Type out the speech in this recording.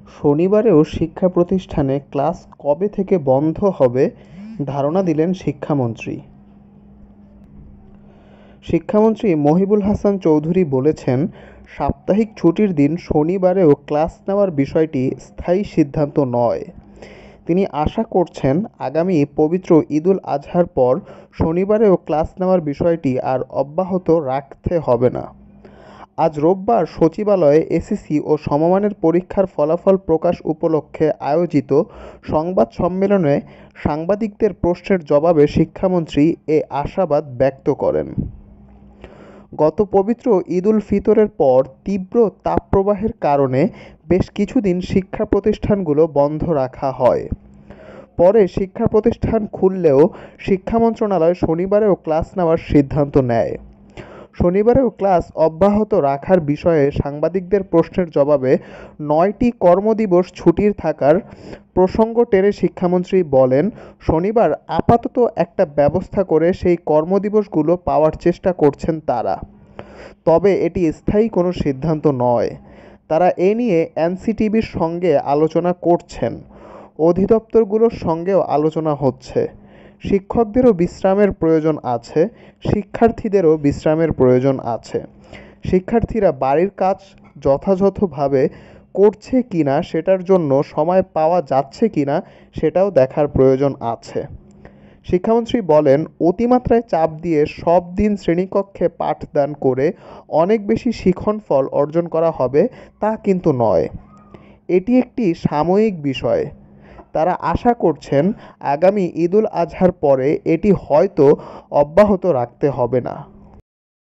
শনিবারেও শিক্ষা প্রতিষ্ঠানে ক্লাস কবে থেকে বন্ধ হবে ধারণা দিলেন শিক্ষামন্ত্রী। শিক্ষামন্ত্রী মহিবুল হাসান চৌধুরী বলেছেন, সাপ্তাহিক ছুটির দিন শনিবারেও ক্লাস নেওয়ার বিষয়টি স্থায়ী সিদ্ধান্ত নয়। তিনি আশা করছেন আগামী পবিত্র ঈদুল আজহার পর শনিবারেও ক্লাস নেওয়ার বিষয়টি আর অব্যাহত রাখতে হবে না। আজ রোববার সচিবালয়ে এসএসসি ও সমমানের পরীক্ষার ফলাফল প্রকাশ উপলক্ষে আয়োজিত সংবাদ সম্মেলনে সাংবাদিকদের প্রশ্নের জবাবে শিক্ষামন্ত্রী এ আশাবাদ ব্যক্ত করেন। গত পবিত্র ঈদুল ফিতরের পর তীব্র তাপপ্রবাহের কারণে বেশ কিছুদিন শিক্ষা প্রতিষ্ঠানগুলো বন্ধ রাখা হয়। পরে শিক্ষা প্রতিষ্ঠান খুললেও শিক্ষা মন্ত্রণালয় শনিবারেও ক্লাস নেওয়ার সিদ্ধান্ত নেয়। শনিবারেও ক্লাস অব্যাহত রাখার বিষয়ে সাংবাদিকদের প্রশ্নের জবাবে ৯টি কর্মদিবস ছুটির থাকার প্রসঙ্গ টেনে শিক্ষামন্ত্রী বলেন, শনিবার আপাতত একটা ব্যবস্থা করে সেই কর্মদিবসগুলো পাওয়ার চেষ্টা করছেন তারা। তবে এটি স্থায়ী কোনো সিদ্ধান্ত নয়। তারা এ নিয়ে এনসিটিবির সঙ্গে আলোচনা করছেন। অধিদপ্তরগুলোর সঙ্গেও আলোচনা হচ্ছে। শিক্ষকদেরও বিশ্রামের প্রয়োজন আছে, শিক্ষার্থীদেরও বিশ্রামের প্রয়োজন আছে। শিক্ষার্থীরা বাড়ির কাজ যথাযথভাবে করছে কিনা সেটার জন্য সময় পাওয়া যাচ্ছে কিনা সেটাও দেখার প্রয়োজন আছে। শিক্ষামন্ত্রী বলেন, অতিমাত্রায় চাপ দিয়ে সব দিন শ্রেণীকক্ষে পাঠদান করে অনেক বেশি শিক্ষণফল অর্জন করা হবে তা কিন্তু নয়। এটি একটি সাময়িক বিষয়। তারা আশা করছেন আগামী ঈদুল আজহার পরে এটি হয়তো অব্যাহত রাখতে হবে না।